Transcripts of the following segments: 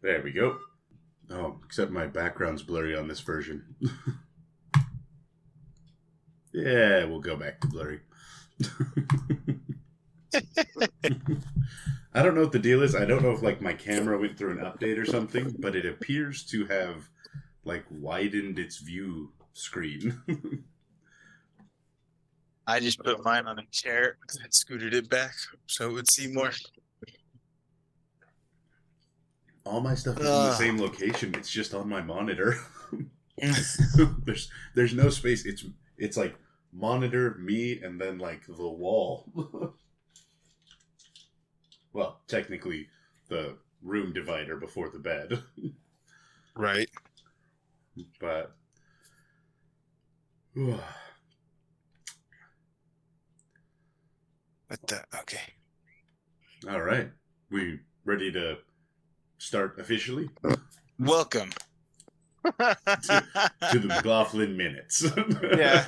There we go. Oh, except my background's blurry on this version. Yeah, we'll go back to blurry. I don't know what the deal is. I don't know if my camera went through an update or something, but it appears to have widened its view screen. I just put mine on a chair and scooted it back so it would see more. All my stuff is in the same location. It's just on my monitor. there's no space. It's like monitor, me, and then the wall. Well, technically the room divider before the bed. Right. But Okay. all right. We ready to start officially? Welcome to the McLaughlin Minutes. Yeah.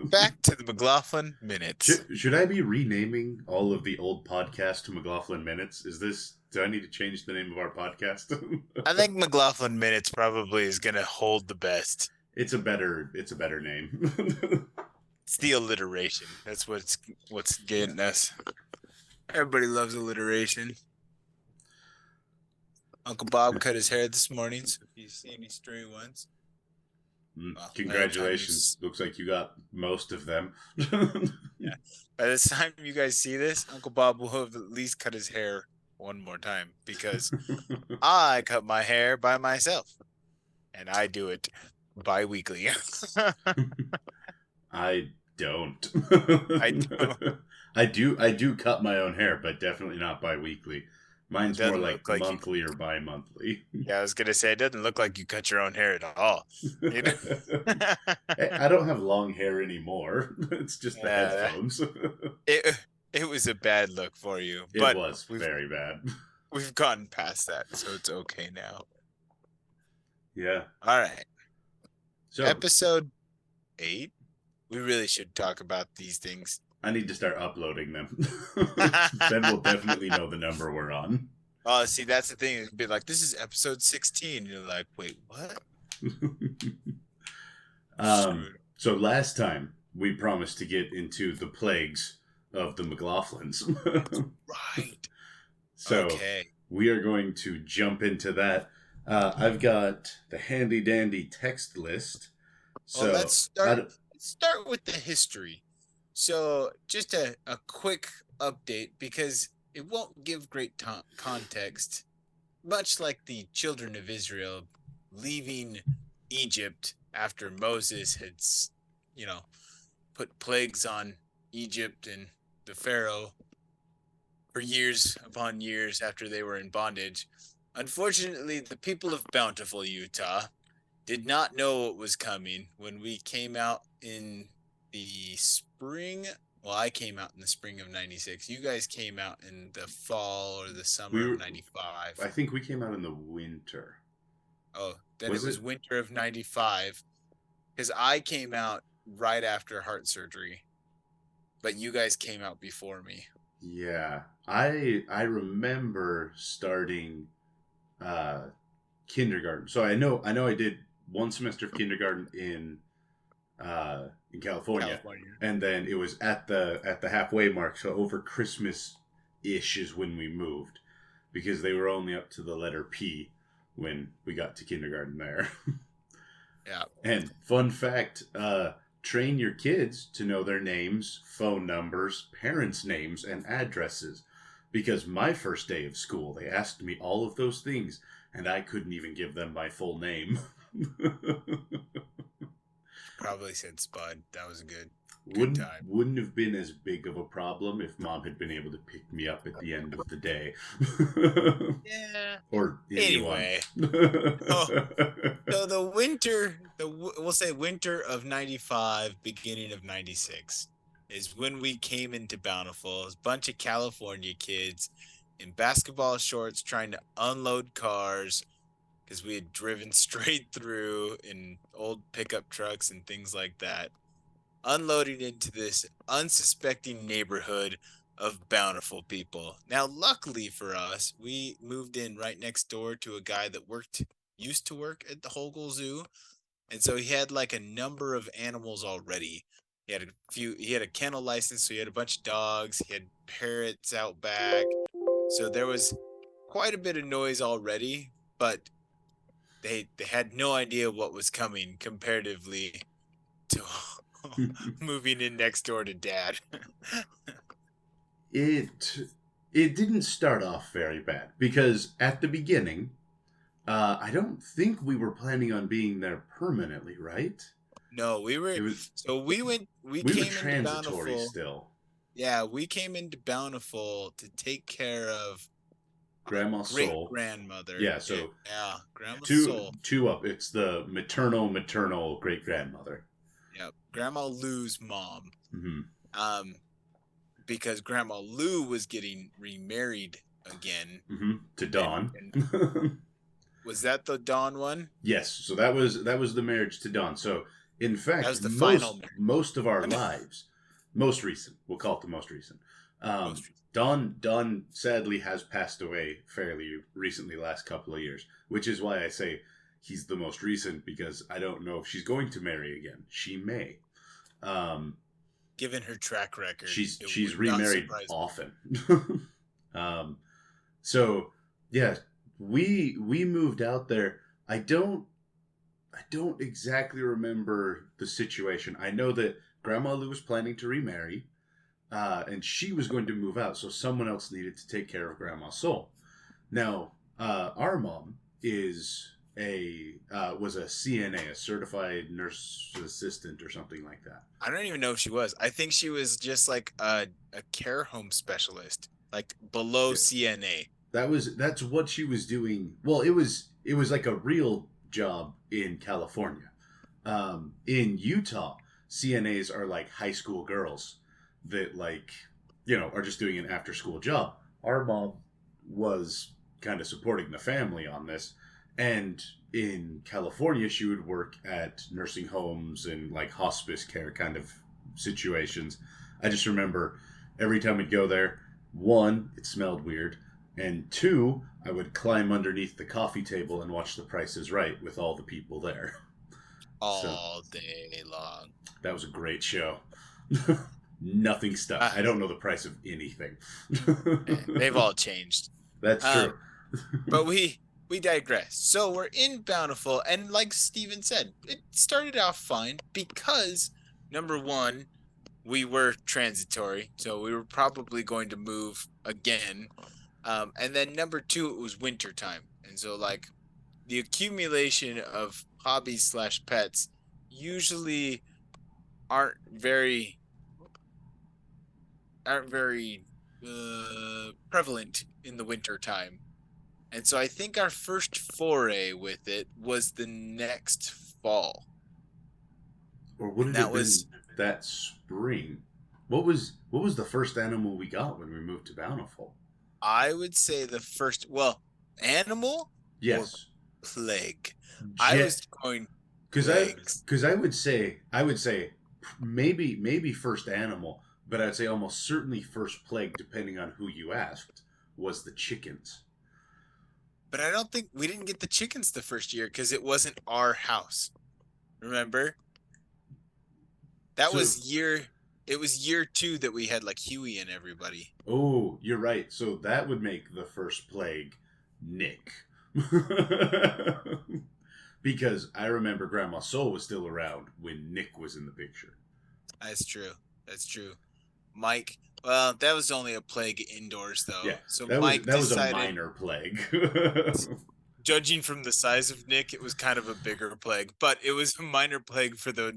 Back to the McLaughlin Minutes. Should I be renaming all of the old podcasts to McLaughlin Minutes? Do I need to change the name of our podcast? I think McLaughlin Minutes probably is going to hold the best. It's a better name. It's the alliteration. That's what's getting us. Everybody loves alliteration. Uncle Bob cut his hair this morning, so if you see any stray ones. Well, congratulations. Looks like you got most of them. Yeah. By the time you guys see this, Uncle Bob will have at least cut his hair one more time because I cut my hair by myself. And I do it bi-weekly. I don't. I don't. I do cut my own hair, but definitely not bi-weekly. Mine's more like monthly or bi-monthly. Yeah, I was gonna say it doesn't look like you cut your own hair at all. You know? I don't have long hair anymore. It's just the headphones. It was a bad look for you. It but was very bad. We've gotten past that, so it's okay now. Yeah. All right. So episode 8. We really should talk about these things. I need to start uploading them. Then we'll definitely know the number we're on. Oh, see, that's the thing. It'd be like, this is episode 16. You're like, wait, what? So last time we promised to get into the plagues of the McLaughlins. Right. So we are going to jump into that. I've got the handy dandy text list. So let's start with the history. So just a quick update, because it won't give great context, much like the children of Israel leaving Egypt after Moses had, put plagues on Egypt and the Pharaoh for years upon years after they were in bondage. Unfortunately, the people of Bountiful, Utah, did not know what was coming when we came out in the spring. Well, I came out in the spring of 96. You guys came out in the fall or the summer of 95. I think we came out in the winter. Oh, then it was winter of 95. Because I came out right after heart surgery. But you guys came out before me. Yeah. I remember starting kindergarten. So I know I did one semester of kindergarten in California, and then it was at the halfway mark. So over Christmas-ish is when we moved, because they were only up to the letter P when we got to kindergarten there. Yeah. And fun fact, train your kids to know their names, phone numbers, parents' names, and addresses. Because my first day of school, they asked me all of those things, and I couldn't even give them my full name. Probably said Spud. That was a good time. Wouldn't have been as big of a problem if Mom had been able to pick me up at the end of the day. Yeah. Or anyway. So the winter, we'll say winter of 95, beginning of 96, is when we came into Bountiful. It was a bunch of California kids in basketball shorts trying to unload cars, because we had driven straight through in old pickup trucks and things like that, unloading into this unsuspecting neighborhood of Bountiful people. Now, luckily for us, we moved in right next door to a guy that used to work at the Hogle Zoo. And so he had like a number of animals already. He had a kennel license, so he had a bunch of dogs, he had parrots out back. So there was quite a bit of noise already, but they had no idea what was coming comparatively to moving in next door to dad. it it didn't start off very bad because at the beginning, I don't think we were planning on being there permanently, right? No, It was we we were came into transitory Bountiful. still. Yeah, we came into Bountiful to take care of my Grandma's great soul. grandmother. Yeah, so Yeah, Grandma's two soul. two up. It's the maternal great grandmother. Yep, Grandma Lou's mom. Mm-hmm. Um, because Grandma Lou was getting remarried again, Mm-hmm. To and Dawn. was that the Dawn one? Yes, so that was the marriage to Dawn. So in That fact, was the final marriage. most of our I mean, lives, most recent, we'll call it the most recent. most recent. Dawn sadly has passed away fairly recently, last couple of years, which is why I say he's the most recent because I don't know if she's going to marry again. She may. Um, Given her track record, she's would not remarried surprise me. often. um, so yeah, we moved out there. I don't exactly remember the situation. I know that Grandma Lou was planning to remarry, and she was going to move out, so someone else needed to take care of Grandma's soul. Now, our mom was a CNA, a certified nurse assistant, or something like that. I don't even know if she was. I think she was just like a care home specialist, like below Yeah. CNA. That's what she was doing. Well, it was like a real job in California. In Utah, CNAs are like high school girls that are just doing an after school job. Our mom was kind of supporting the family on this, and in California, she would work at nursing homes and like hospice care kind of situations. I just remember every time we'd go there, one, it smelled weird, and two, I would climb underneath the coffee table and watch The Price is Right with all the people there. So All day long. that was a great show. Nothing stuck. I don't know the price of anything. They've all changed. That's true. But we digress. So we're in Bountiful, and like Steven said, it started off fine because number one, we were transitory, so we were probably going to move again. And then number two, it was winter time, and so like the accumulation of hobbies slash pets usually aren't very aren't very prevalent in the winter time. And so I think our first foray with it was the next fall. Or would And it that have been was, that spring? What was the first animal we got when we moved to Bountiful? I would say the first, well, animal or Yes. plague. I Jet. was going Because I plagues. because I would say maybe first animal, but I'd say almost certainly first plague, depending on who you asked, was the chickens. But I don't think we didn't get the chickens the first year because it wasn't our house. Remember? That So was it was year two that we had like Huey and everybody. oh, you're right. So that would make the first plague Nick. Because I remember Grandma Soul was still around when Nick was in the picture. That's true. That's true. Mike, well, that was only a plague indoors though. Yeah, So that was Mike that was a decided, minor plague. judging from the size of Nick, it was kind of a bigger plague, but it was a minor plague for the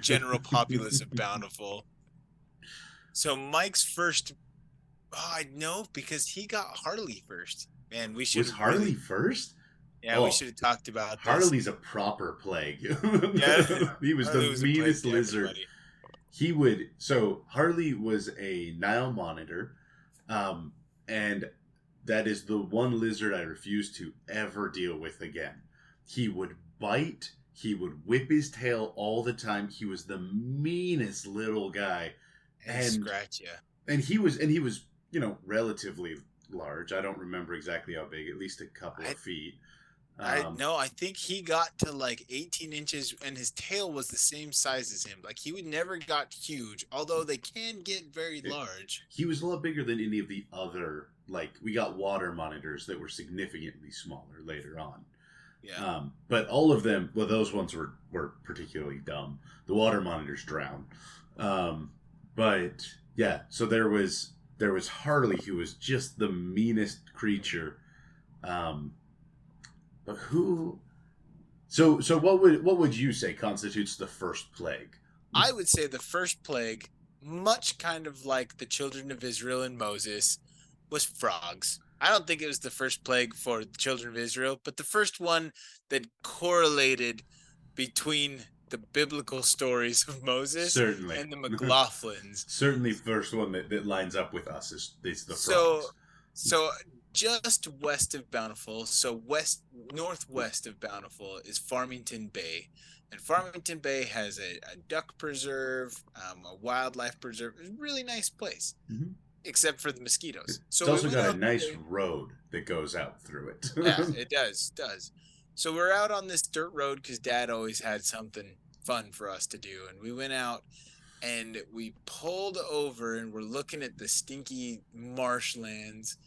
general populace of Bountiful. So Mike's first, oh, I know because he got Harley first. Man, we should Was have Harley really, first? yeah, we Oh, should have talked about this. Harley's a proper plague. Yeah, He was Harley the was a plague meanest to lizard. everybody. So Harley was a Nile monitor, and that is the one lizard I refuse to ever deal with again. He would bite, he would whip his tail all the time. He was the meanest little guy. And And scratch you. and he was relatively large. I don't remember exactly how big, at least a couple I of feet. I Um, no, I think he got to like 18 inches and his tail was the same size as him. Like he would never got huge, although they can get very it, large. he was a lot bigger than any of the other. Like we got water monitors that were significantly smaller later on. Yeah. But all of them, well, those ones were particularly dumb. The water monitors drown. Um, but yeah, so there was Harley, who was just the meanest creature. Um, but who? So what would you say constitutes the first plague? I would say the first plague, much kind of like the children of Israel and Moses, was frogs. I don't think it was the first plague for the children of Israel, but the first one that correlated between the biblical stories of Moses Certainly, and the McLaughlins. certainly, first one that lines up with us is the So, frogs. so just west of Bountiful, so west northwest of Bountiful is Farmington Bay, and Farmington Bay has a duck preserve, a wildlife preserve. It's a really nice place, Mm-hmm. except for the mosquitoes. It's So we also went got a out nice there. road that goes out through it. Yeah, it does. So we're out on this dirt road because Dad always had something fun for us to do, and we went out and we pulled over and we're looking at the stinky marshlands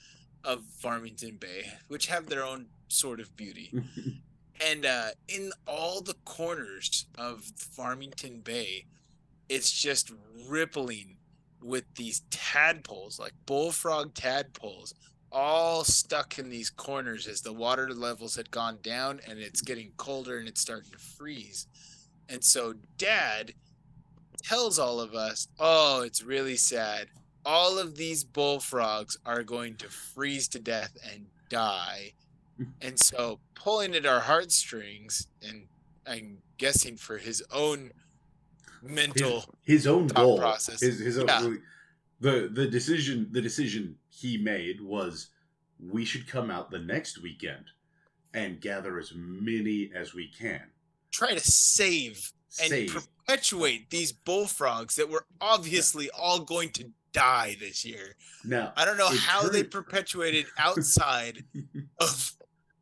of Farmington Bay, which have their own sort of beauty. And in all the corners of Farmington Bay, it's just rippling with these tadpoles, like bullfrog tadpoles, all stuck in these corners as the water levels had gone down and it's getting colder and it's starting to freeze. And so Dad tells all of us, oh, it's really sad. All of these bullfrogs are going to freeze to death and die. And so, pulling at our heartstrings, and I'm guessing for his own his mental his own thought goal, process. his Yeah, own, the decision he made was we should come out the next weekend and gather as many as we can. try to save and Save. perpetuate these bullfrogs that were obviously all going to die this year. Now I don't know it how they turned. perpetuated outside of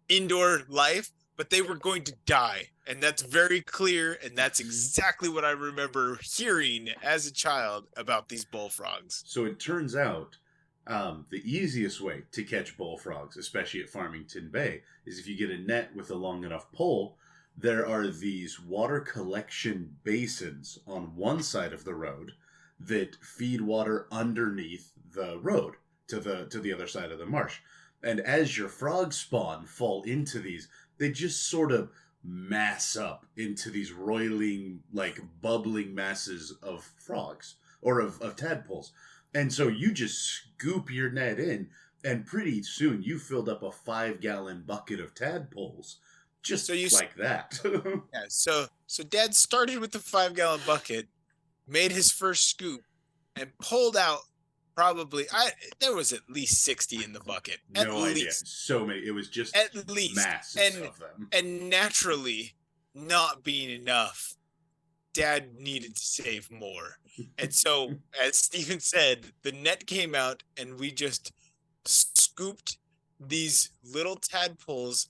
indoor life, but they were going to die. And that's very clear. And that's exactly what I remember hearing as a child about these bullfrogs. So it turns out the easiest way to catch bullfrogs, especially at Farmington Bay, is if you get a net with a long enough pole. There are these water collection basins on one side of the road that feed water underneath the road to the other side of the marsh. And as your frogs spawn fall into these, they just sort of mass up into these roiling, like bubbling masses of frogs or of tadpoles. And so you just scoop your net in, and pretty soon you filled up a 5-gallon bucket of tadpoles just So you like that. Yeah, so Dad started with the 5 gallon bucket, made his first scoop, and pulled out probably I there was at least 60 in the bucket. No idea. So many. It was just At least. masses of them. And naturally, not being enough, Dad needed to save more. And so, as Steven said, the net came out and we just scooped these little tadpoles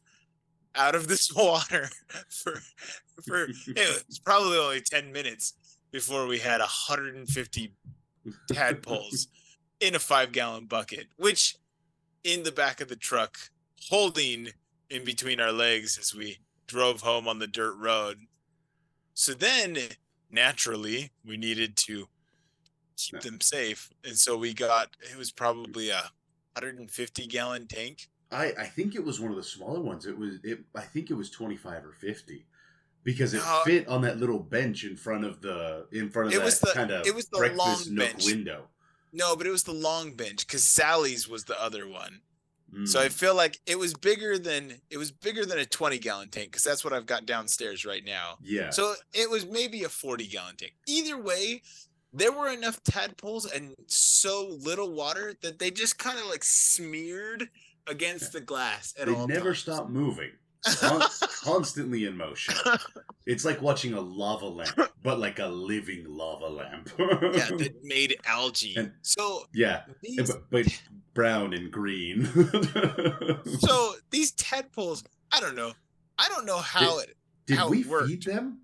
out of this water for it was probably only 10 minutes before we had 150 tadpoles in a 5 gallon bucket, which in the back of the truck, holding in between our legs as we drove home on the dirt road. So then naturally we needed to keep them safe. And so it was probably a 150-gallon tank. I think it was one of the smaller ones. I think it was 25 or 50 because it No, fit on that little bench in front of that kind of it was the breakfast long nook bench. window. No, but it was the long bench because Sally's was the other one. So I Mm. feel like it was bigger than a 20-gallon tank because that's what I've got downstairs right now. Yeah. So it was maybe a 40-gallon tank. Either way, there were enough tadpoles and so little water that they just kind of like smeared against the glass at They all never times. stopped moving. constantly in motion. It's like watching a lava lamp, but like a living lava lamp. Yeah, that made algae. And So yeah, these but brown and green. so these tadpoles, I don't know. I don't know did did how we it feed worked. them?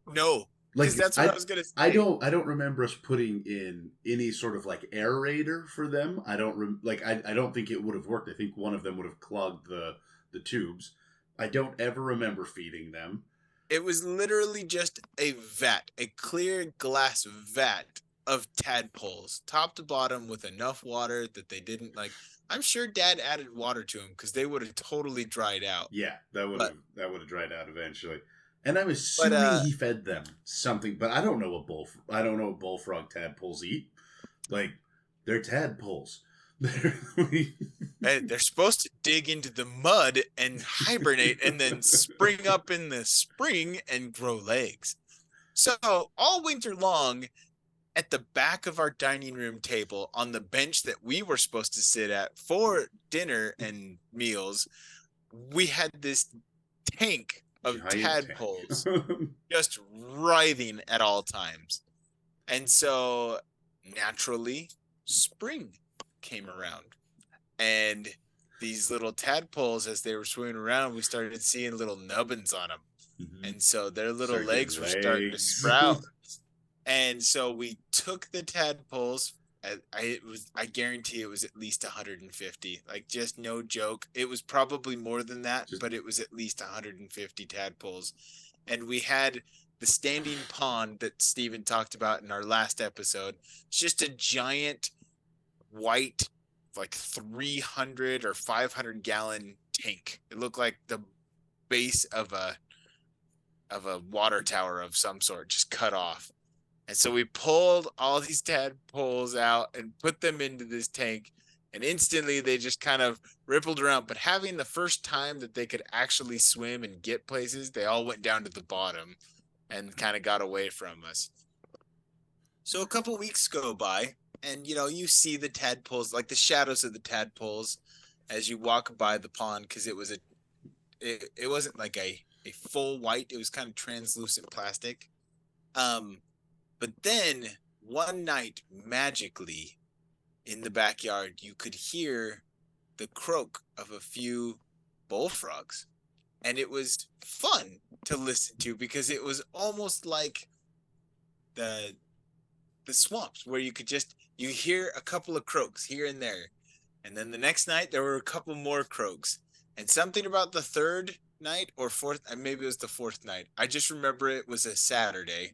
No, because Like that's what I was gonna I say. don't remember us putting in any sort of like aerator for them. I don't I don't think it would have worked. I think one of them would have clogged the tubes. I don't ever remember feeding them. It was literally just a vat, a clear glass vat of tadpoles, top to bottom, with enough water that they didn't like. I'm sure Dad added water to them because they would have totally dried out. Yeah, But that would have dried out eventually. And I'm but assuming he fed them something, but I don't know what I don't know what bullfrog tadpoles eat. Like they're tadpoles. they're supposed to dig into the mud and hibernate and then spring up in the spring and grow legs. So all winter long, at the back of our dining room table on the bench that we were supposed to sit at for dinner and meals, we had this tank of Giant tadpoles tank. just writhing at all times. And so naturally, spring came around. And these little tadpoles, as they were swimming around, we started seeing little nubbins on them. Mm-hmm. And so their little Start legs getting were starting to legs. sprout. And so we took the tadpoles. I guarantee it was at least 150. Like, just no joke. It was probably more than that, Just but it was at least 150 tadpoles. And we had the standing pond that Steven talked about in our last episode. It's just a giant white, like 300 or 500 gallon tank. It looked like the base of a water tower of some sort, just cut off. And so we pulled all these tadpoles out and put them into this tank, and instantly they just kind of rippled around. But having the first time that they could actually swim and get places, they all went down to the bottom and kind of got away from us. So a couple weeks go by, and you see the tadpoles, like the shadows of the tadpoles, as you walk by the pond, because it wasn't like a full white, it was kind of translucent plastic. But then one night, magically, in the backyard, you could hear the croak of a few bullfrogs. And it was fun to listen to because it was almost like the swamps, where you hear a couple of croaks here and there. And then the next night there were a couple more croaks. And something about the third night or fourth, maybe it was the fourth night. I just remember it was a Saturday.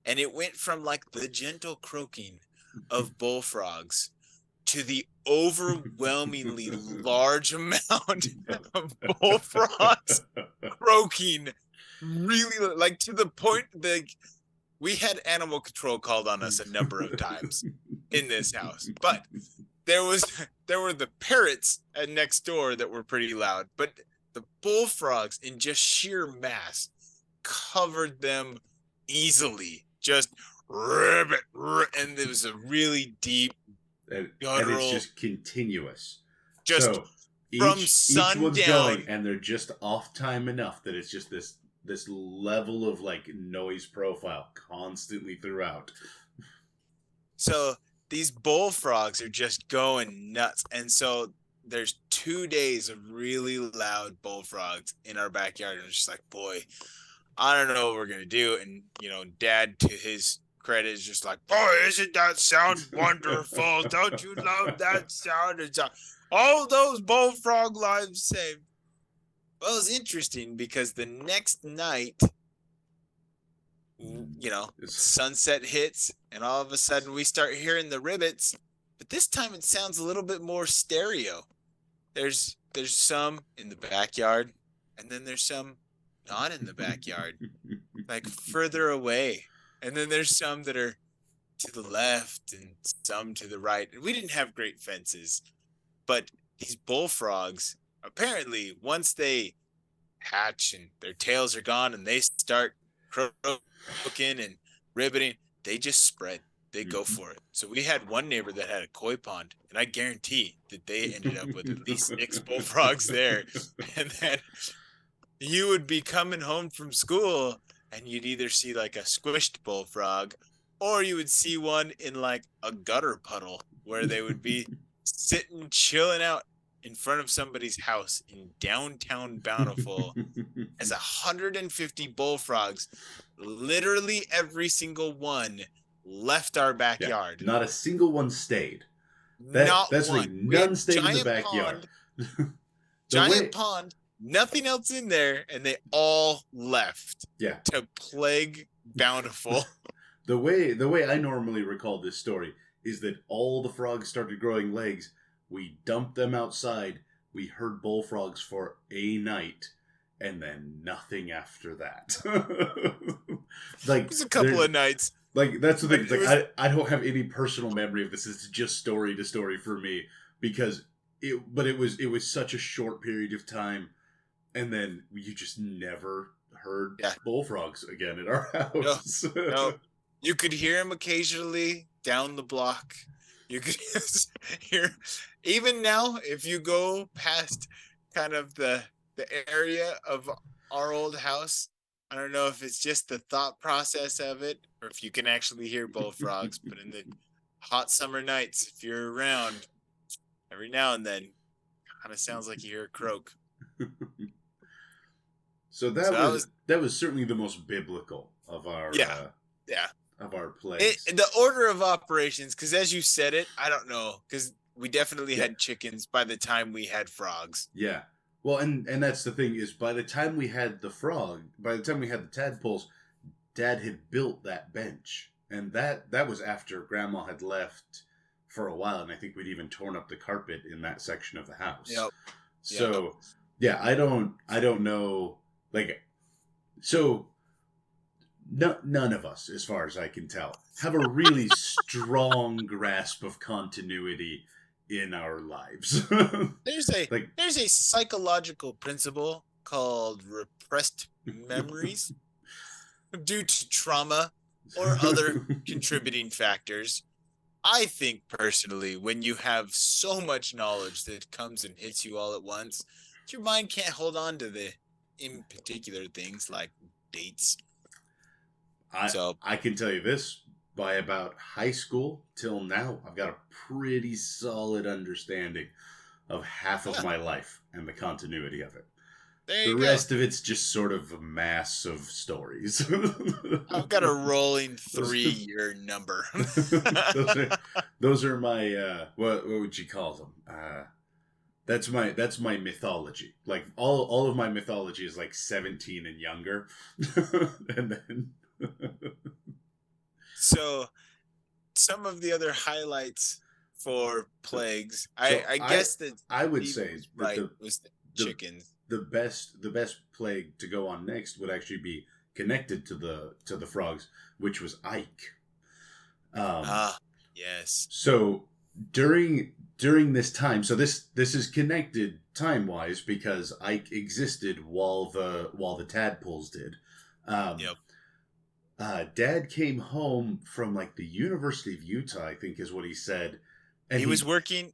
And it went from like the gentle croaking of bullfrogs to the overwhelmingly large amount of bullfrogs croaking, really, like, to the point that we had animal control called on us a number of times in this house. But there were the parrots next door that were pretty loud, but the bullfrogs in just sheer mass covered them easily. Just rip it, and there was a really deep guttural, and it's just continuous. just so from each one's sundown. going, and they're just off time enough that it's just this level of like noise profile constantly throughout. So these bullfrogs are just going nuts, and so there's 2 days of really loud bullfrogs in our backyard, and it's just like, boy, I don't know what we're gonna do. And Dad, to his credit, is just like, boy, isn't that sound wonderful? Don't you love that sound? It's all those bullfrog lives saved. Well, it's interesting because the next night, sunset hits, and all of a sudden we start hearing the ribbits, but this time it sounds a little bit more stereo. There's some in the backyard, and then there's some not in the backyard, like further away. And then there's some that are to the left and some to the right. And we didn't have great fences, but these bullfrogs, apparently, once they hatch and their tails are gone and they start croaking and ribbiting, they just spread. They go for it. So we had one neighbor that had a koi pond, and I guarantee that they ended up with at least 6 bullfrogs there. And then you would be coming home from school and you'd either see like a squished bullfrog or you would see one in like a gutter puddle where they would be sitting chilling out in front of somebody's house in downtown Bountiful as 150 bullfrogs, literally every single one, left our Yeah, backyard. not a single one stayed. Not That's one. like We none had stayed in the backyard. The giant way, pond, nothing else in there, and they all left yeah, to plague Bountiful. the way I normally recall this story is that all the frogs started growing legs. We dumped them outside. We herd bullfrogs for a night, and then nothing after that. It Like was a couple of nights. like that's the thing. It's It like was, I don't have any personal memory of this. It's just story to story for me because it was such a short period of time, and then you just never heard yeah, bullfrogs again at our no, house. no. You could hear him occasionally down the block. You could hear, even now, if you go past kind of the area of our old house, I don't know if it's just the thought process of it or if you can actually hear bullfrogs, but in the hot summer nights, if you're around, every now and then, kind of sounds like you hear a croak. So So that was certainly the most biblical of our yeah, yeah. plagues. The order of operations, because as you said it, I don't know, because we definitely Yeah. had chickens by the time we had frogs. Yeah. Well, and that's the thing is by the time we had the tadpoles, Dad had built that bench, and that was after Grandma had left for a while, and I think we'd even torn up the carpet in that section of the house. Yep. So yeah, I don't know, like, so none of us, as far as I can tell, have a really strong grasp of continuity in our lives. There's a psychological principle called repressed memories due to trauma or other contributing factors. I think personally, when you have so much knowledge that comes and hits you all at once, your mind can't hold on to the in particular things like dates. I can tell you this, by about high school till now, I've got a pretty solid understanding of half of my life and the continuity of it. The rest of it's just sort of a mass of stories. I've got a rolling 3-year number. those are my what would you call them? That's my mythology. Like all of my mythology is like 17 and younger, and then. So, some of the other highlights for plagues, I guess that I would say that was the chickens. The best plague to go on next would actually be connected to the frogs, which was Ike. Yes. So during this time, so this is connected time wise because Ike existed while the tadpoles did. Yep. Dad came home from like the University of Utah, I think is what he said. And he was working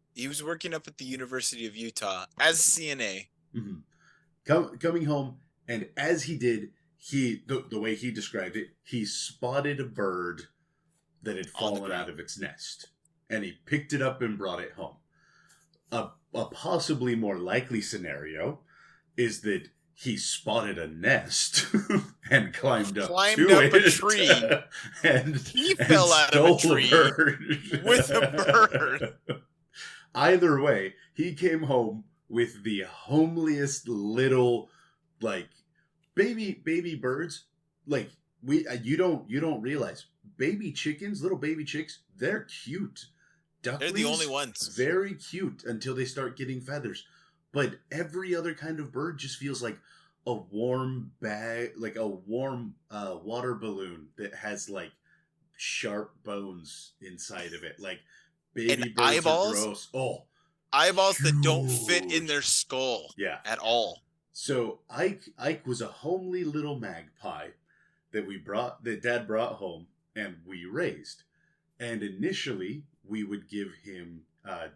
up at the University of Utah as CNA. Mm-hmm. Coming home, and as he did, the way he described it, he spotted a bird that had fallen out of its nest, and he picked it up and brought it home. A possibly more likely scenario is that he spotted a nest and climbed up a tree and he fell out of a tree with a bird. Either way, he came home with the homeliest little, like, baby birds. Like, you don't realize baby chickens, little baby chicks, they're cute. Ducklings, they're the only ones. Very cute until they start getting feathers. But every other kind of bird just feels like a warm bag, like a warm water balloon that has like sharp bones inside of it. Like baby birds eyeballs? Are gross. Oh, eyeballs huge. That don't fit in their skull. Yeah, at all. So Ike was a homely little magpie that Dad brought home and we raised. And initially we would give him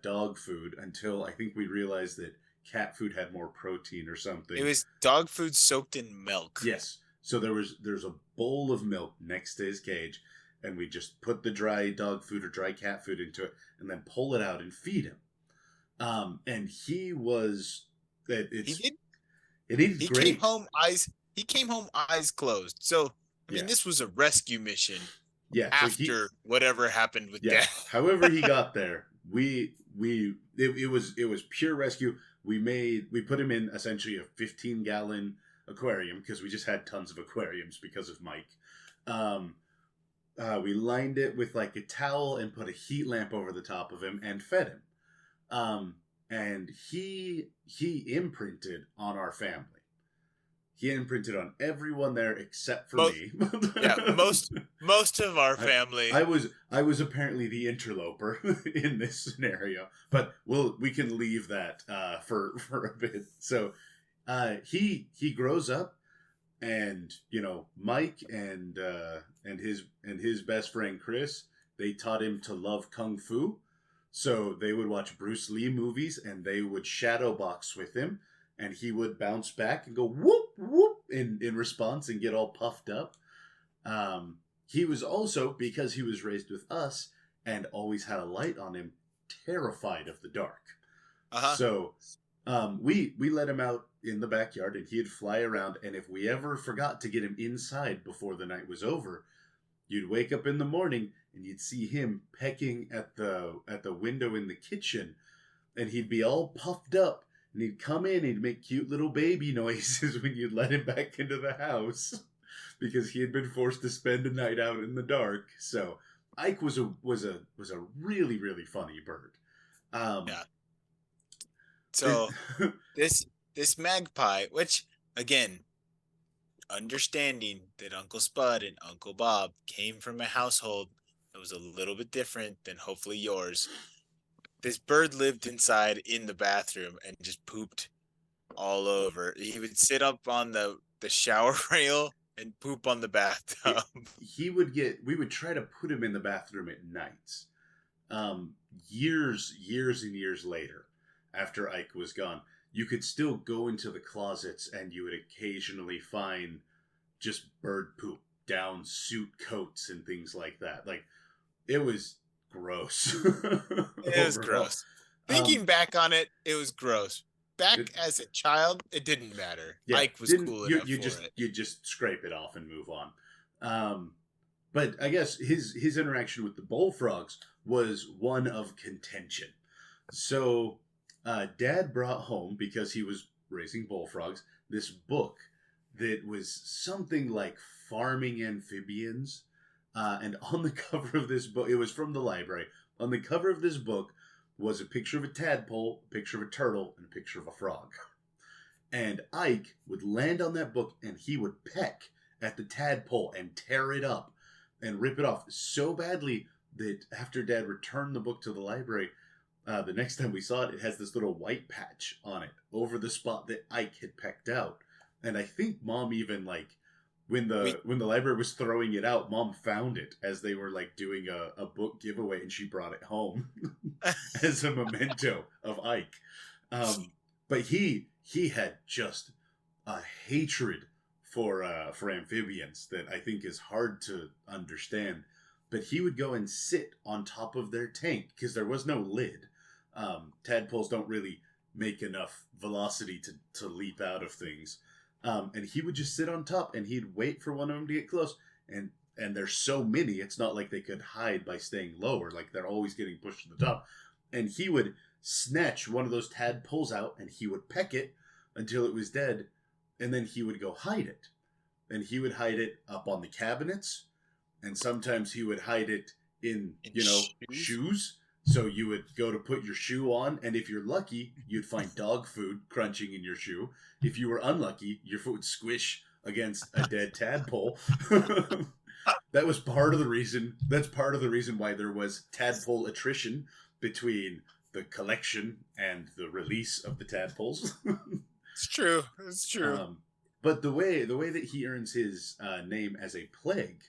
dog food until I think we realized that cat food had more protein or something. It was dog food soaked in milk. Yes. So there's a bowl of milk next to his cage, and we just put the dry dog food or dry cat food into it, and then pull it out and feed him. And he was He did. it ate He great. came home eyes. He came home eyes closed. So I mean, Yeah. this was a rescue mission Yeah. So after whatever happened with Dad. However he got there, it was pure rescue. We put him in essentially a 15-gallon aquarium because we just had tons of aquariums because of Mike. We lined it with like a towel and put a heat lamp over the top of him and fed him. And he imprinted on our family. He imprinted on everyone there except for me. Yeah, most of our family. I was apparently the interloper in this scenario, but we can leave that for a bit. So he grows up, and Mike and his best friend Chris, they taught him to love kung fu. So they would watch Bruce Lee movies, and they would shadow box with him, and he would bounce back and go whoop whoop in response and get all puffed up. He was also, because he was raised with us and always had a light on him, terrified of the dark. So we let him out in the backyard, and he'd fly around, and if we ever forgot to get him inside before the night was over, you'd wake up in the morning and you'd see him pecking at the window in the kitchen, and he'd be all puffed up, and he'd come in and he'd make cute little baby noises when you'd let him back into the house because he had been forced to spend a night out in the dark. So Ike was a really, really funny bird. Yeah. So this magpie, which again, understanding that Uncle Spud and Uncle Bob came from a household that was a little bit different than hopefully yours. This bird lived inside in the bathroom and just pooped all over. He would sit up on the shower rail and poop on the bathtub. We would try to put him in the bathroom at nights. Years and years later, after Ike was gone, you could still go into the closets and you would occasionally find just bird poop down suit coats and things like that. Like, it was gross. It was gross. Thinking back on it, it was gross. As a child, it didn't matter. Yeah, Ike was cool enough for it. You just scrape it off and move on. But I guess his interaction with the bullfrogs was one of contention. So Dad brought home, because he was raising bullfrogs, this book that was something like farming amphibians. And on the cover of this book, it was from the library. On the cover of this book was a picture of a tadpole, a picture of a turtle, and a picture of a frog. And Ike would land on that book, and he would peck at the tadpole and tear it up and rip it off so badly that after Dad returned the book to the library, the next time we saw it, it has this little white patch on it over the spot that Ike had pecked out. And I think Mom even, like, when the library was throwing it out, Mom found it as they were like doing a book giveaway, and she brought it home as a memento of Ike. But he had just a hatred for amphibians that I think is hard to understand. But he would go and sit on top of their tank because there was no lid. Tadpoles don't really make enough velocity to leap out of things. And he would just sit on top, and he'd wait for one of them to get close. And there's so many, it's not like they could hide by staying lower. Like, they're always getting pushed to the top. And he would snatch one of those tadpoles out, and he would peck it until it was dead. And then he would go hide it. And he would hide it up on the cabinets. And sometimes he would hide it in shoes. So you would go to put your shoe on, and if you're lucky, you'd find dog food crunching in your shoe. If you were unlucky, your foot would squish against a dead tadpole. That was part of the reason. That's part of the reason why there was tadpole attrition between the collection and the release of the tadpoles. It's true. It's true. But the way that he earns his name as a plague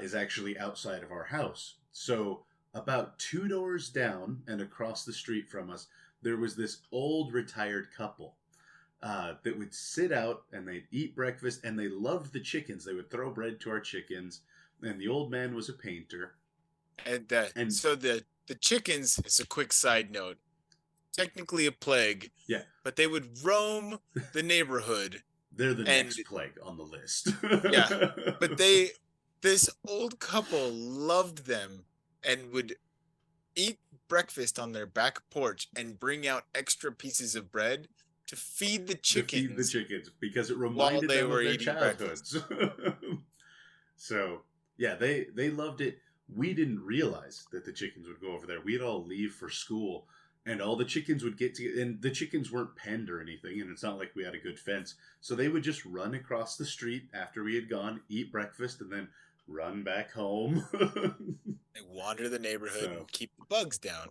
is actually outside of our house. So about 2 doors down and across the street from us, there was this old retired couple that would sit out and they'd eat breakfast, and they loved the chickens. They would throw bread to our chickens, and the old man was a painter. And And so the chickens is a quick side note. Technically a plague, yeah, but they would roam the neighborhood. they're the And next plague on the list. yeah, but this old couple loved them and would eat breakfast on their back porch and bring out extra pieces of bread to feed the To feed the chickens chickens because it while reminded they them of were their eating breakfast. childhoods. So yeah, they loved it. We didn't realize that the chickens would go over there. We'd all leave for school, and all the chickens would get to, and the chickens weren't penned or anything, and it's not like we had a good fence. So they would just run across the street after we had gone, eat breakfast, and then run back home. They wander the neighborhood So, and keep the bugs down.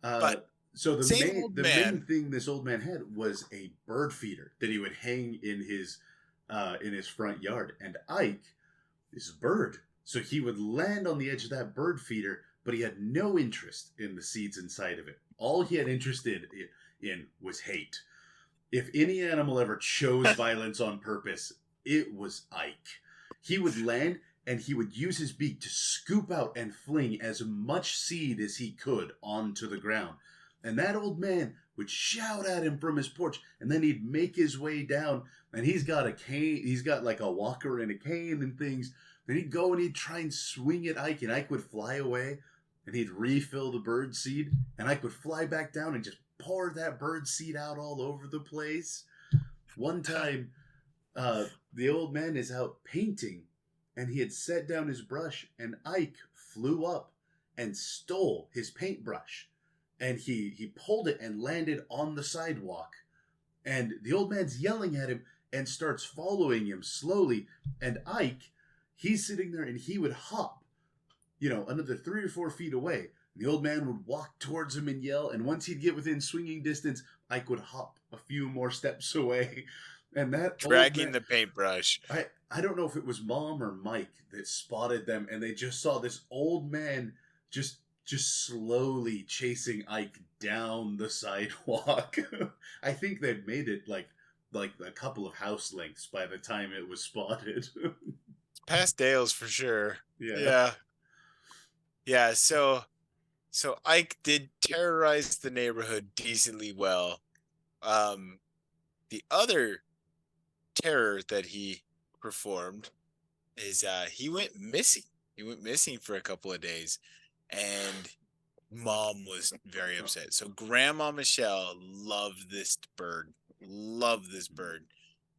uh, But so same old the main man. thing this old man had was a bird feeder that he would hang in his front yard. And Ike is a bird, so he would land on the edge of that bird feeder, but he had no interest in the seeds inside of it. All he had in was hate. If any animal ever chose violence on purpose, it was Ike. He would land and he would use his beak to scoop out and fling as much seed as he could onto the ground. And that old man would shout at him from his porch, and then he'd make his way down, and he's got a cane, he's got like a walker and a cane and things. Then he'd go and he'd try and swing at Ike, and Ike would fly away, and he'd refill the bird seed, and Ike would fly back down and just pour that bird seed out all over the place. One time, the old man is out painting, and he had set down his brush, and Ike flew up and stole his paintbrush. And he pulled it and landed on the sidewalk. And the old man's yelling at him and starts following him slowly. And Ike, he's sitting there and he would hop, another 3 or 4 feet away. The old man would walk towards him and yell. And once he'd get within swinging distance, Ike would hop a few more steps away. And that Dragging the paintbrush. I don't know if it was Mom or Mike that spotted them, and they just saw this old man just slowly chasing Ike down the sidewalk. I think they'd made it like a couple of house lengths by the time it was spotted. Past Dale's for sure. Yeah. Yeah. So Ike did terrorize the neighborhood decently well. The other terror that he performed is he went missing. He went missing for a couple of days, and Mom was very upset. So Grandma Michelle loved this bird.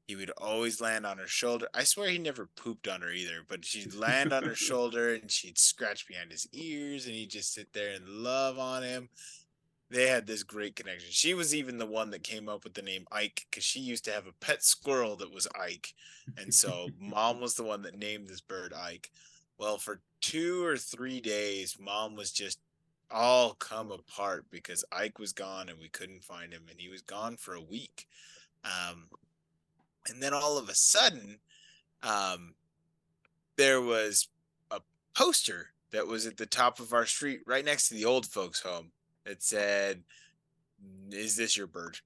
He would always land on her shoulder. I swear he never pooped on her either, but she'd land on her shoulder and she'd scratch behind his ears, and he'd just sit there and love on him. They had this great connection. She was even the one that came up with the name Ike, because she used to have a pet squirrel that was Ike. And so Mom was the one that named this bird Ike. Well, for 2 or 3 days, Mom was just all come apart because Ike was gone and we couldn't find him, and he was gone for a week. And then all of a sudden, there was a poster that was at the top of our street right next to the old folks' home that said, "Is this your bird?"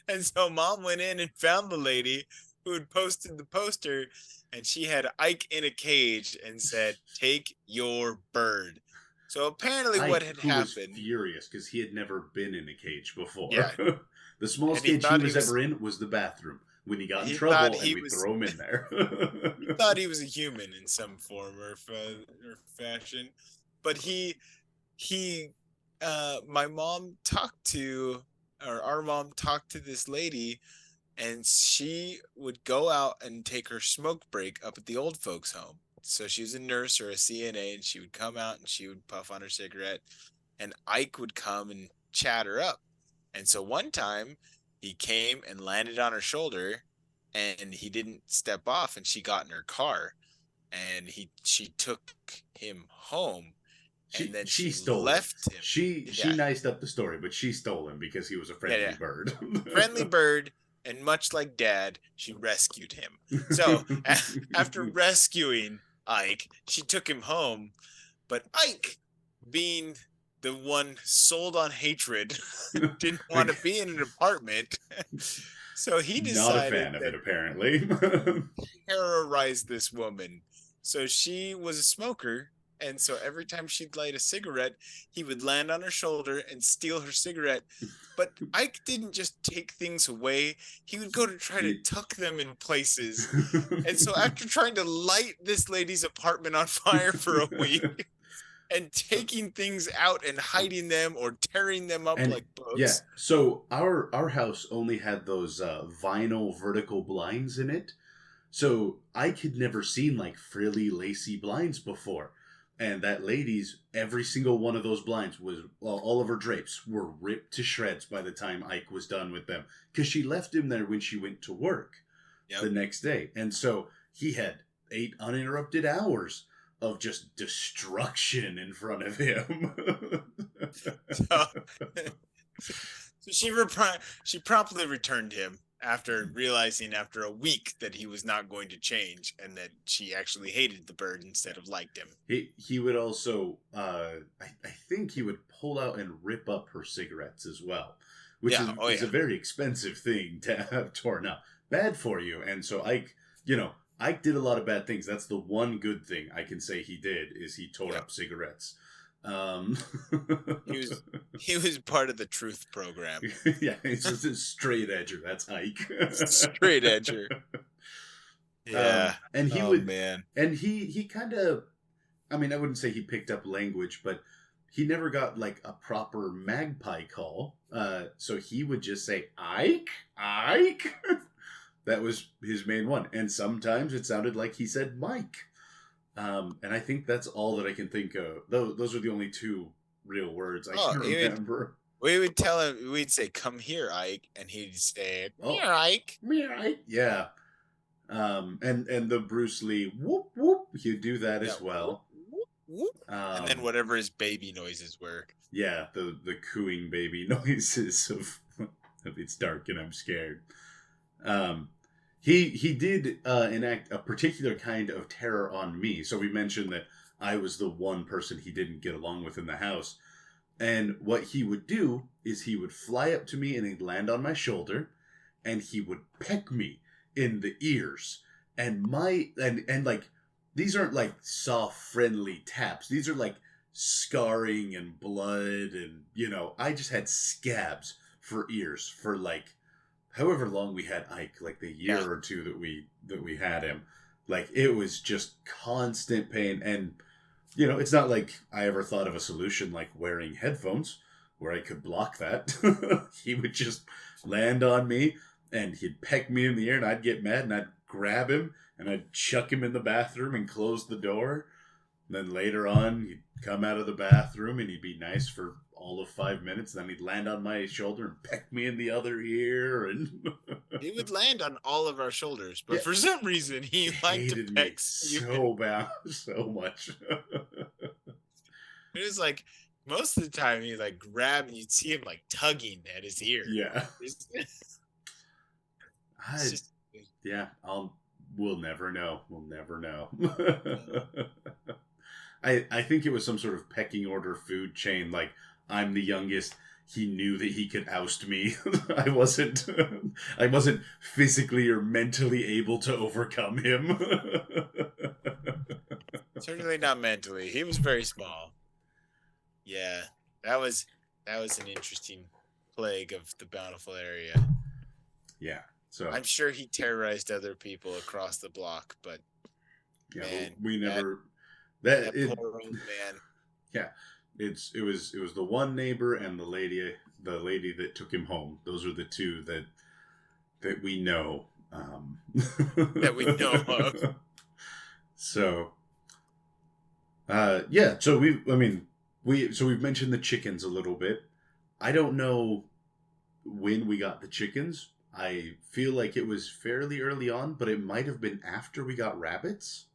And so Mom went in and found the lady who had posted the poster, and she had Ike in a cage and said, "Take your bird." So apparently Ike, what had happened... was furious because he had never been in a cage before. Yeah. The smallest cage he was ever in was the bathroom when he got in trouble, and we'd throw him in there. He thought he was a human in some form or fashion. But my mom talked to, or our mom talked to this lady, and she would go out and take her smoke break up at the old folks' home. So she was a nurse or a CNA, and she would come out and she would puff on her cigarette, and Ike would come and chat her up. And so one time he came and landed on her shoulder, and he didn't step off, and she got in her car, and she took him home. And then she left him. She niced up the story, but she stole him because he was a friendly bird. Friendly bird, and much like Dad, she rescued him. So after rescuing Ike, she took him home. But Ike, being the one sold on hatred, didn't want to Like, be in an apartment. So he not a decided fan of that it, apparently. terrorized this woman. So she was a smoker, and so every time she'd light a cigarette, he would land on her shoulder and steal her cigarette. But Ike didn't just take things away, he would go to try to It- tuck them in places. And so after trying to light this lady's apartment on fire for a week and taking things out and hiding them or tearing them up and like yeah, books. so our house only had those vinyl vertical blinds in it. So I had never seen like frilly, lacy blinds before. And that lady's, every single one of those blinds was, well, all of her drapes were ripped to shreds by the time Ike was done with them. Because she left him there when she went to work the Yep. next day. And so he had 8 uninterrupted hours of just destruction in front of him. So, so she promptly returned him after realizing after a week that he was not going to change and that she actually hated the bird instead of liked him. He would also, I think he would pull out and rip up her cigarettes as well, which Yeah, oh is a yeah. very expensive thing to have torn up. Bad for you. And so Ike did a lot of bad things. That's the one good thing I can say he did is he tore Yeah. up cigarettes. Um, He was part of the truth program. yeah, he's just a straight edger. That's Ike. Straight edger. Yeah. And he Oh would, man. and he kind of, I mean, I wouldn't say he picked up language, but he never got like a proper magpie call. So he would just say, Ike, Ike. That was his main one. And sometimes it sounded like he said Mike. And I think that's all that I can think of. Those are the only two real words I can remember. We would tell him, we'd say, "Come here, Ike," and he'd say, "Come here, Ike." Ike. Yeah. And the Bruce Lee whoop whoop, he'd do that as well. Whoop, whoop. And then whatever his baby noises were. Yeah, the cooing baby noises of it's dark and I'm scared. He did enact a particular kind of terror on me. So we mentioned that I was the one person he didn't get along with in the house. And what he would do is he would fly up to me and he'd land on my shoulder and he would peck me in the ears. And like these aren't like soft friendly taps. These are like scarring and blood and I just had scabs for ears for like however long we had Ike, like the year or two that we had him. Like it was just constant pain. And it's not like I ever thought of a solution like wearing headphones where I could block that. He would just land on me and he'd peck me in the ear and I'd get mad and I'd grab him and I'd chuck him in the bathroom and close the door. And then later on, he'd come out of the bathroom and he'd be nice for all of 5 minutes. Then he'd land on my shoulder and peck me in the other ear. And He would land on all of our shoulders, but Yeah. for some reason he liked to hated me peck so bad, so much. It was like most of the time he like grab and you'd see him like tugging at his ear. Yeah. It's I, just- yeah, we'll never know. We'll never know. I think it was some sort of pecking order food chain. Like I'm the youngest. He knew that he could oust me. I wasn't physically or mentally able to overcome him. Certainly not mentally. He was very small. Yeah, that was an interesting plague of the Bountiful area. Yeah. So I'm sure he terrorized other people across the block, but yeah, man, we never that poor old man. Yeah. It was the one neighbor and the lady that took him home. Those are the two that we know. That we know of. So yeah, so we've mentioned the chickens a little bit. I don't know when we got the chickens. I feel like it was fairly early on, but it might have been after we got rabbits.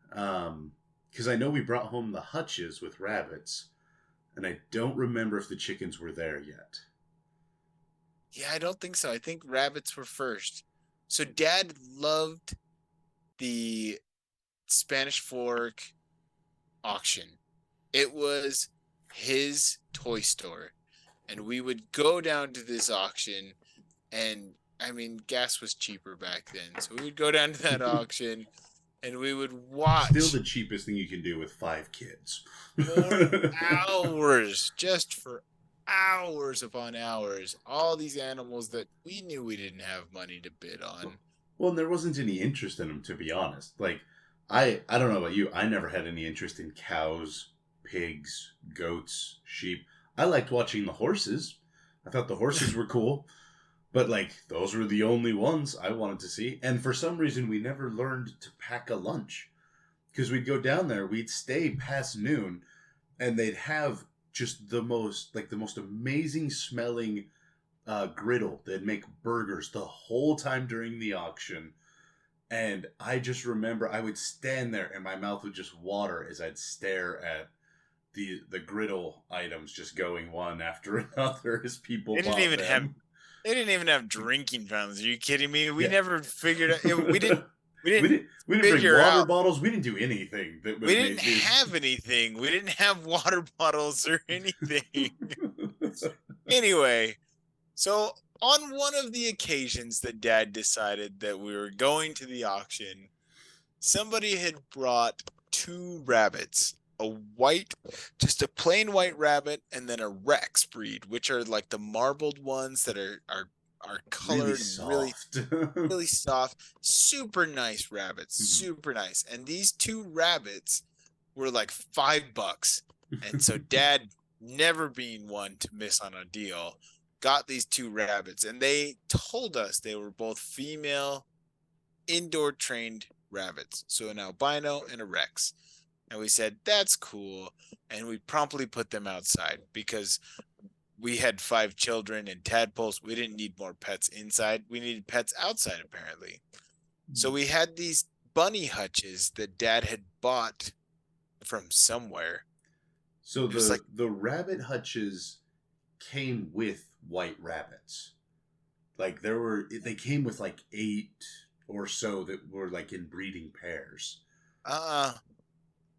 Because I know we brought home the hutches with rabbits, and I don't remember if the chickens were there yet. Yeah, I don't think so. I think rabbits were first. So Dad loved the Spanish Fork auction. It was his toy store, and we would go down to this auction, and I mean, gas was cheaper back then, so we would go down to that auction, and we would Still watch the cheapest thing you can do with 5 kids. for hours, just for hours upon hours, all these animals that we knew we didn't have money to bid on. Well, and there wasn't any interest in them, to be honest. Like, I don't know about you. I never had any interest in cows, pigs, goats, sheep. I liked watching the horses. I thought the horses were cool. But, like, those were the only ones I wanted to see. And for some reason, we never learned to pack a lunch. Because we'd go down there, we'd stay past noon, and they'd have just the most amazing smelling griddle. They'd make burgers the whole time during the auction. And I just remember I would stand there and my mouth would just water as I'd stare at the griddle items just going one after another as people They didn't bought even have them. they didn't even have drinking fountains. Are you kidding me? We Yeah. never figured out. We didn't we didn't bring figure water out. bottles. We didn't do anything that would We make didn't these. have anything. We didn't have water bottles or anything. Anyway, so on one of the occasions that Dad decided that we were going to the auction, somebody had brought 2 rabbits. Just a plain white rabbit, and then a Rex breed, which are like the marbled ones that are colored really soft. really soft, super nice rabbits, super nice. And these 2 rabbits were like $5. And so Dad, never being one to miss on a deal, got these 2 rabbits, and they told us they were both female indoor trained rabbits. So an albino and a Rex. And we said, that's cool. And we promptly put them outside because we had 5 children and tadpoles. We didn't need more pets inside. We needed pets outside, apparently. So we had these bunny hutches that Dad had bought from somewhere. So the rabbit hutches came with white rabbits. Like they came with like 8 or so that were like in breeding pairs.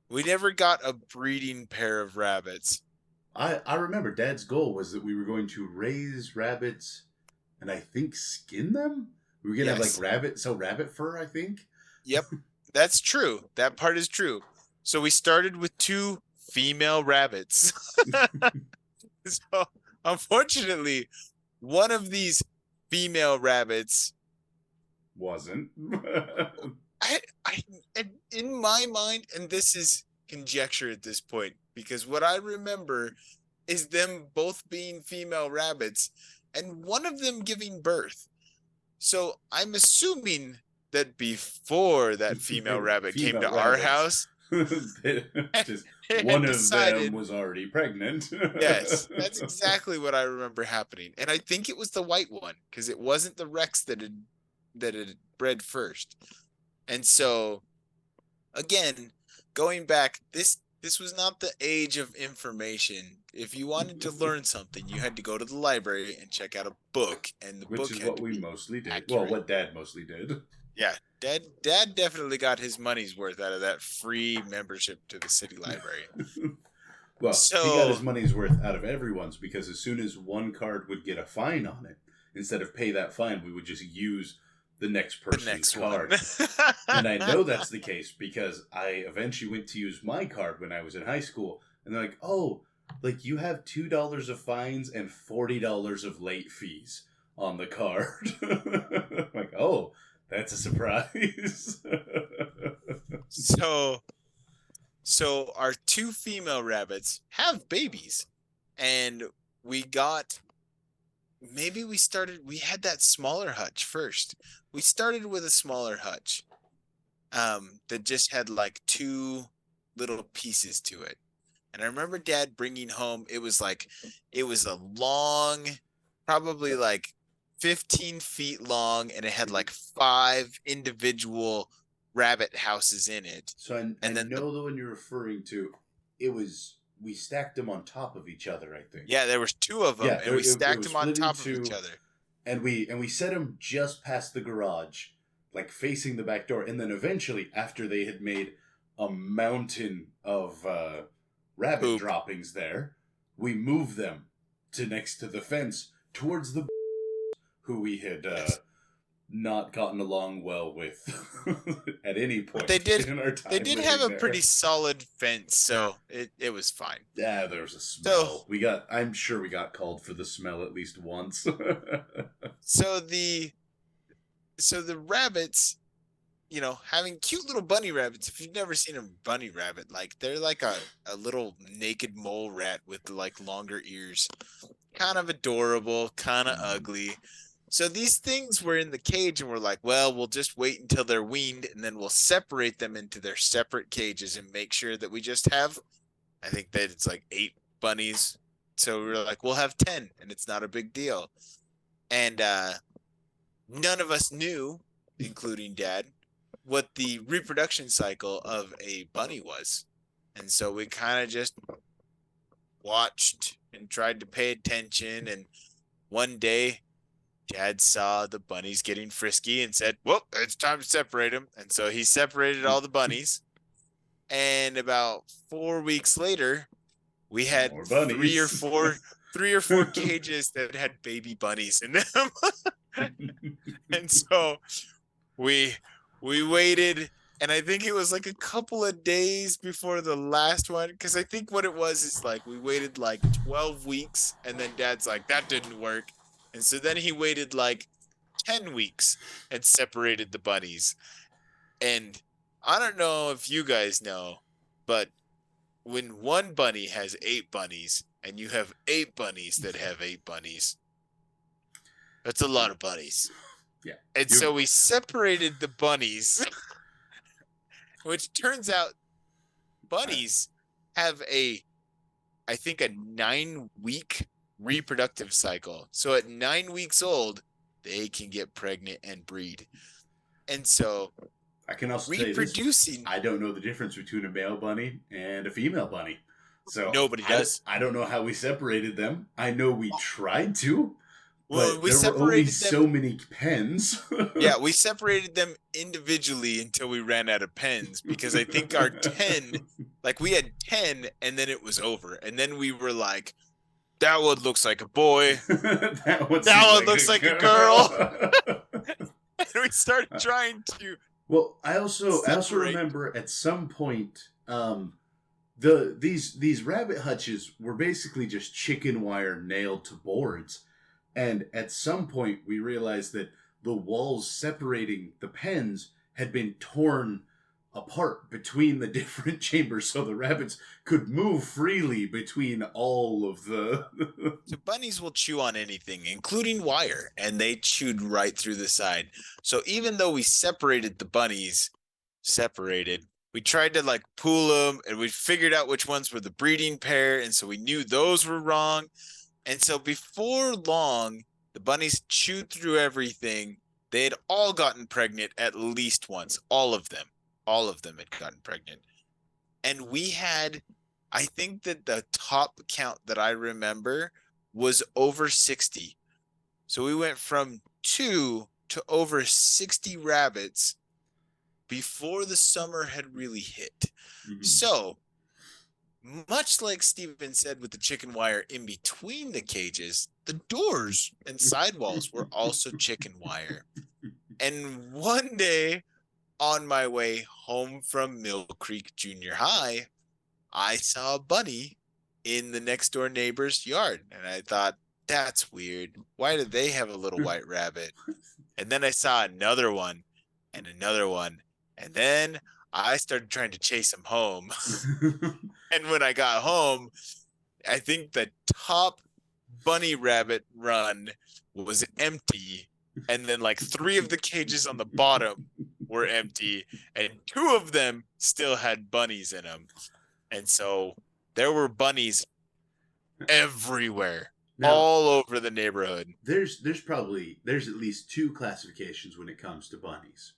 We never got a breeding pair of rabbits. I remember Dad's goal was that we were going to raise rabbits and I think skin them? We were going to have like rabbit fur, I think. Yep, that's true. That part is true. So we started with 2 female rabbits. So unfortunately, one of these female rabbits wasn't. I in my mind, and this is conjecture at this point, because what I remember is them both being female rabbits and one of them giving birth. So I'm assuming that before that female rabbit came to our house, just one of them was already pregnant. Yes, that's exactly what I remember happening. And I think it was the white one, because it wasn't the Rex that had bred first. And so, again, going back, this was not the age of information. If you wanted to learn something, you had to go to the library and check out a book, and the book is had what to we be mostly did. accurate. Well, what Dad mostly did. Yeah, Dad definitely got his money's worth out of that free membership to the city library. Well, he got his money's worth out of everyone's, because as soon as one card would get a fine on it, instead of pay that fine, we would just use the next person's card. And I know that's the case because I eventually went to use my card when I was in high school, and they're like, oh, like you have $2 of fines and $40 of late fees on the card. I'm like, oh, that's a surprise. So our 2 female rabbits have babies, and we had that smaller hutch first. We started with a smaller hutch that just had like 2 little pieces to it. And I remember Dad bringing home, it was a long, probably like 15 feet long, and it had like 5 individual rabbit houses in it. So I know the one you're referring to. We stacked them on top of each other, I think. Yeah, there was 2 of them, and we stacked them on top of each other. And we set them just past the garage, like facing the back door. And then eventually, after they had made a mountain of rabbit droppings there, we moved them to next to the fence towards the who we had Yes. not gotten along well with at any But point in our they time did have living a pretty there. solid fence, so it was fine. Yeah, there was a So smell. I'm sure we got called for the smell at least once. so the so the rabbits, having cute little bunny rabbits. If you've never seen a bunny rabbit, like they're like a little naked mole rat with like longer ears. Kind of adorable, kind of ugly. So these things were in the cage and we're like, well, we'll just wait until they're weaned and then we'll separate them into their separate cages and make sure that we just have, I think that it's like 8 bunnies. So we were like, we'll have 10 and it's not a big deal. And none of us knew, including Dad, what the reproduction cycle of a bunny was. And so we kind of just watched and tried to pay attention. And one day, Dad saw the bunnies getting frisky and said, well, it's time to separate them. And so he separated all the bunnies. And about 4 weeks later, we had More bunnies. three or four cages that had baby bunnies in them. And so we waited, and I think it was like a couple of days before the last one, because I think what it was is like we waited like 12 weeks, and then Dad's like, that didn't work. And so then he waited like 10 weeks and separated the bunnies. And I don't know if you guys know, but when one bunny has 8 bunnies and you have 8 bunnies that have 8 bunnies, that's a lot of bunnies. Yeah. And so we separated the bunnies, which turns out bunnies have I think a 9-week reproductive cycle. So at 9 weeks old, they can get pregnant and breed. And so I can also reproducing. Tell you this, I don't know the difference between a male bunny and a female bunny. So Nobody does. I don't know how we separated them. I know we tried to. Well, But we there were only separated them. so many pens. Yeah, we separated them individually until we ran out of pens, because I think our 10, like we had 10 and then it was over. And then we were like, that one looks like a boy. that one looks like a girl. And we started trying to. Well, I also separate. remember at some point, these rabbit hutches were basically just chicken wire nailed to boards. And at some point, we realized that the walls separating the pens had been torn apart between the different chambers so the rabbits could move freely between all of the... So bunnies will chew on anything, including wire, and they chewed right through the side. So even though we separated the bunnies, we tried to like pool them, and we figured out which ones were the breeding pair, and so we knew those were wrong. And so before long, the bunnies chewed through everything. They had all gotten pregnant at least once. All of them had gotten pregnant. And we had, I think that the top count that I remember was over 60. So we went from 2 to over 60 rabbits before the summer had really hit. Mm-hmm. So much like Steven said with the chicken wire in between the cages, the doors and sidewalls were also chicken wire. And one day, on my way home from Mill Creek Junior High, I saw a bunny in the next door neighbor's yard. And I thought, that's weird. Why do they have a little white rabbit? And then I saw another one and another one. And then I started trying to chase him home. And when I got home, I think the top bunny rabbit run was empty. And then like 3 of the cages on the bottom were empty. And 2 of them still had bunnies in them. And so there were bunnies everywhere, now, all over the neighborhood. There's at least 2 classifications when it comes to bunnies.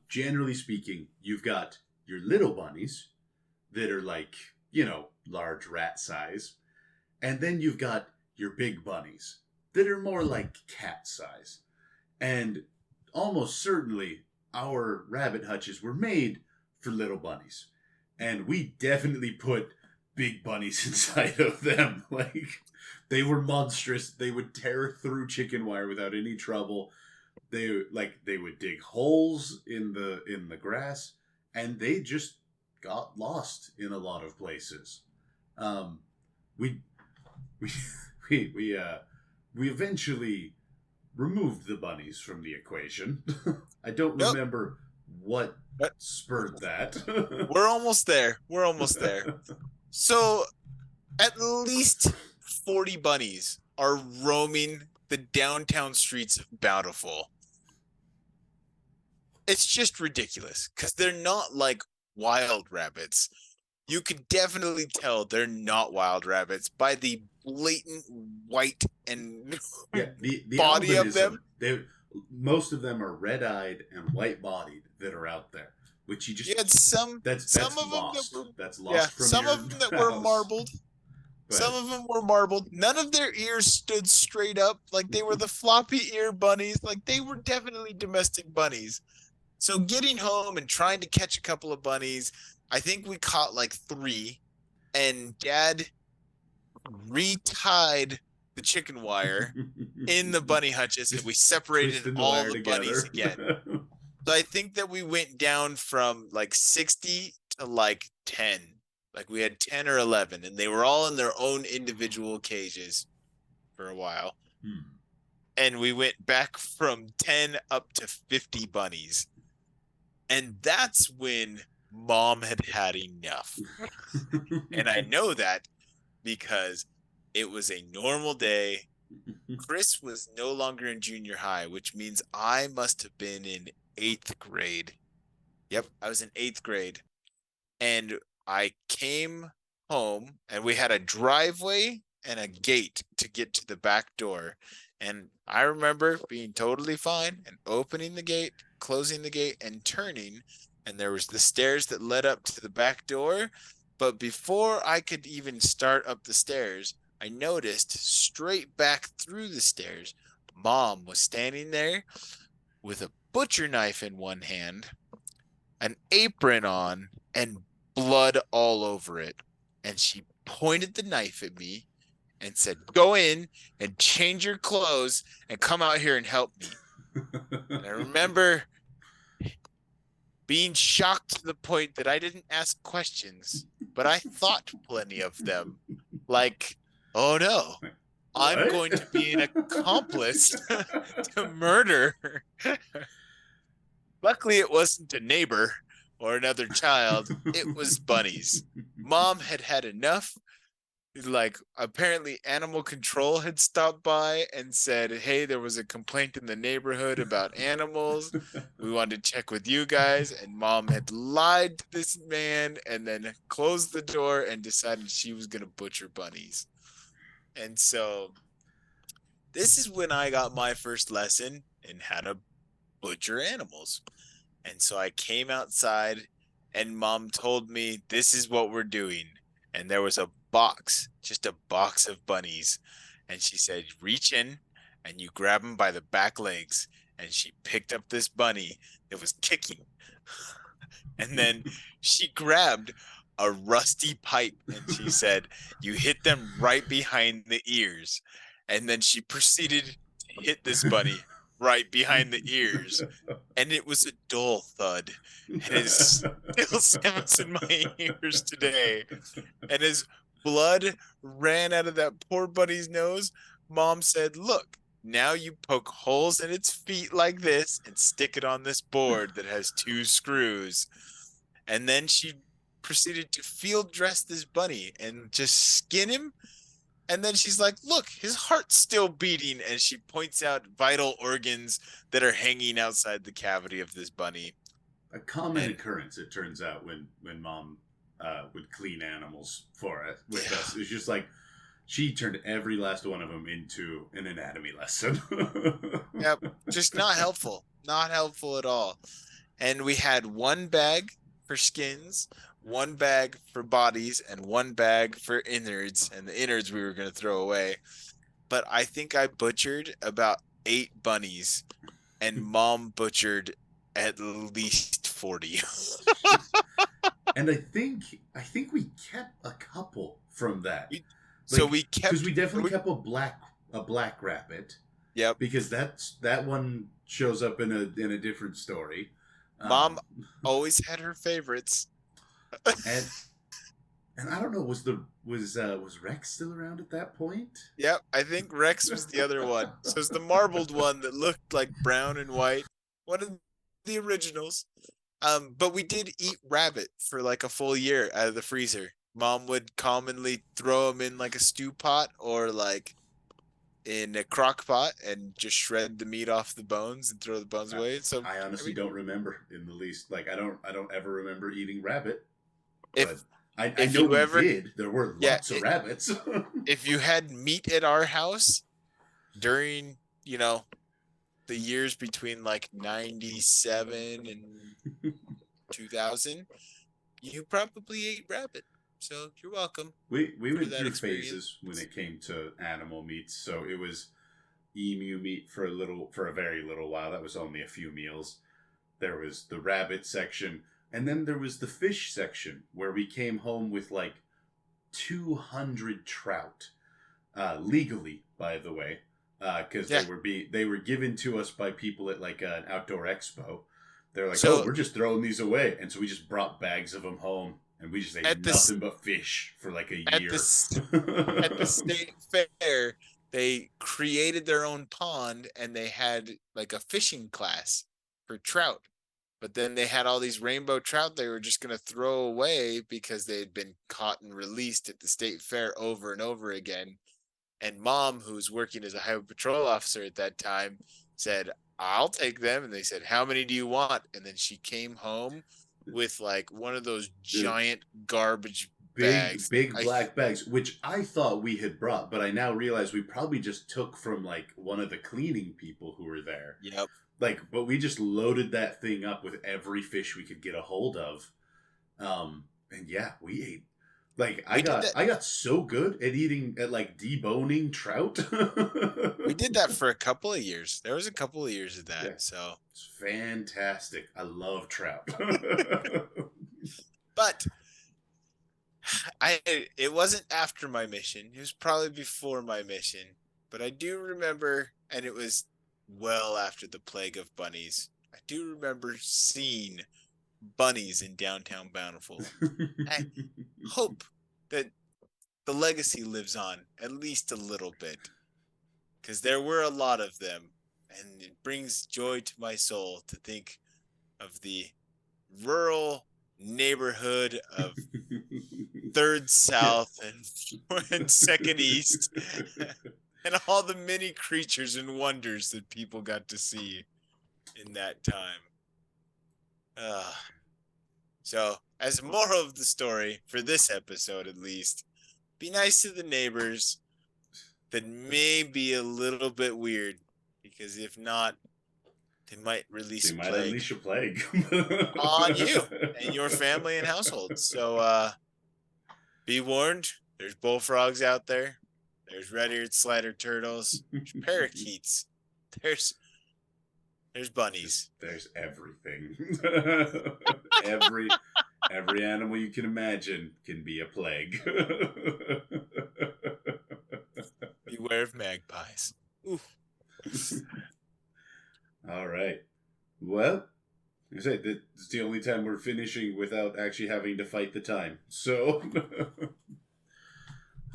Generally speaking, you've got your little bunnies that are like, large rat size. And then you've got your big bunnies that are more like cat size. And almost certainly our rabbit hutches were made for little bunnies. And we definitely put big bunnies inside of them. Like, they were monstrous. They would tear through chicken wire without any trouble. They would dig holes in the grass, and they just got lost in a lot of places. Um, we we we eventually removed the bunnies from the equation. I don't Nope. remember what spurred that. We're almost there. We're almost there. So at least 40 bunnies are roaming the downtown streets of Bountiful. It's just ridiculous because they're not like wild rabbits. You could definitely tell they're not wild rabbits by the blatant white and Yeah, the body of them. Most of them are red eyed and white bodied that are out there, which you just You had some that's of lost. them that were, That's lost from some your of them that were house. marbled. Some of them were marbled. None of their ears stood straight up like they were the floppy ear bunnies. Like they were definitely domestic bunnies. So getting home and trying to catch a couple of bunnies, I think we caught like 3, and Dad retied the chicken wire in the bunny hutches, and we separated all the bunnies again. So I think that we went down from like 60 to like 10. Like we had 10 or 11, and they were all in their own individual cages for a while. And we went back from 10 up to 50 bunnies. And that's when Mom had had enough. And I know that because it was a normal day. Chris was no longer in junior high, which means I must have been in 8th grade. Yep, I was in 8th grade. And I came home, and we had a driveway and a gate to get to the back door. And I remember being totally fine and opening the gate, closing the gate, and turning. And there was the stairs that led up to the back door. But before I could even start up the stairs, I noticed straight back through the stairs, Mom was standing there with a butcher knife in one hand, an apron on, and blood all over it. And she pointed the knife at me and said, "Go in and change your clothes and come out here and help me." And I remember being shocked to the point that I didn't ask questions, but I thought plenty of them. Like, oh no, I'm going to be an accomplice to murder. Luckily, it wasn't a neighbor or another child. It was bunnies. Mom had had enough. Like, apparently animal control had stopped by and said, "Hey, there was a complaint in the neighborhood about animals. We wanted to check with you guys." And Mom had lied to this man and then closed the door and decided she was going to butcher bunnies. And so this is when I got my first lesson in how to butcher animals. And so I came outside, and Mom told me, "This is what we're doing." And there was a box, just a box of bunnies. And she said, "Reach in and you grab them by the back legs." And she picked up this bunny that was kicking. And then she grabbed a rusty pipe and she said, "You hit them right behind the ears." And then she proceeded to hit this bunny right behind the ears. And it was a dull thud. And it still sounds in my ears today. And as blood ran out of that poor bunny's nose, Mom said, "Look, now you poke holes in its feet like this and stick it on this board that has 2 screws." And then she proceeded to field dress this bunny and just skin him. And then she's like, "Look, his heart's still beating." And she points out vital organs that are hanging outside the cavity of this bunny. A common occurrence, it turns out, when Mom would clean animals for us with us. It's just like she turned every last one of them into an anatomy lesson. Yep, just not helpful. Not helpful at all. And we had 1 bag for skins, 1 bag for bodies, and 1 bag for innards. And the innards we were going to throw away. But I think I butchered about 8 bunnies, and Mom butchered at least 40. And I think we kept a couple from that. We, so Like, we because kept. we definitely kept a black rabbit, Yep. because that one shows up in a different story. Mom Um, always had her favorites. and and I don't know, was Rex still around at that point? Yep, I think Rex was the other one. So it's the marbled one that looked like brown and white. One of the originals. But we did eat rabbit for like a full year out of the freezer. Mom would commonly throw them in like a stew pot or like in a crock pot and just shred the meat off the bones and throw the bones away. So I I honestly mean, don't remember in the least. Like, I don't ever remember eating rabbit, but if I if know you we ever did. There were yeah, lots of rabbits. if you had meat at our house during, you know, the years between like 97 and 2000, you probably ate rabbit. So you're welcome we for went that through experience. phases when it came to animal meats. So it was emu meat for a very little while. That was only a few meals. There was the rabbit section, and then there was the fish section where we came home with like 200 trout, legally, by the way, because Yeah. they were given to us by people at like an outdoor expo. They're like, oh, So we're just throwing these away, and so we just brought bags of them home, and we just ate at this nothing but fish for like a at year. this at the state fair, they created their own pond and they had like a fishing class for trout. But then they had all these rainbow trout they were just going to throw away because they had been caught and released at the state fair over and over again. And mom, who was working as a highway patrol officer at that time, said, I'll take them. And they said, how many do you want? And then she came home with like one of those The giant garbage big bags. big black bags, which I thought we had brought, but I now realize we probably just took from like one of the cleaning people who were there. Yep. Like, but we just loaded that thing up with every fish we could get a hold of. And yeah, we ate. Like, We did that. I got so good at eating, at like deboning trout. We did that for a couple of years. There was a couple of years of that. Yeah, So, it's fantastic. I love trout. but I it wasn't after my mission. It was probably before my mission. But I do remember, and it was well after the plague of bunnies. I do remember seeing bunnies in downtown Bountiful. I hope that the legacy lives on at least a little bit, because there were a lot of them, and it brings joy to my soul to think of the rural neighborhood of Third South and Second East, and all the many creatures and wonders that people got to see in that time. So, as a moral of the story, for this episode at least, be nice to the neighbors that may be a little bit weird, because if not, they might release They a might plague unleash a plague on you and your family and household. So, be warned, there's bullfrogs out there. There's red-eared slider turtles. There's parakeets. There's bunnies. There's everything. every every animal you can imagine can be a plague. Beware of magpies. Ooh. All right. Well, I said that's the only time we're finishing without actually having to fight the time. So,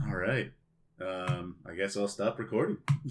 all right. I guess I'll stop recording.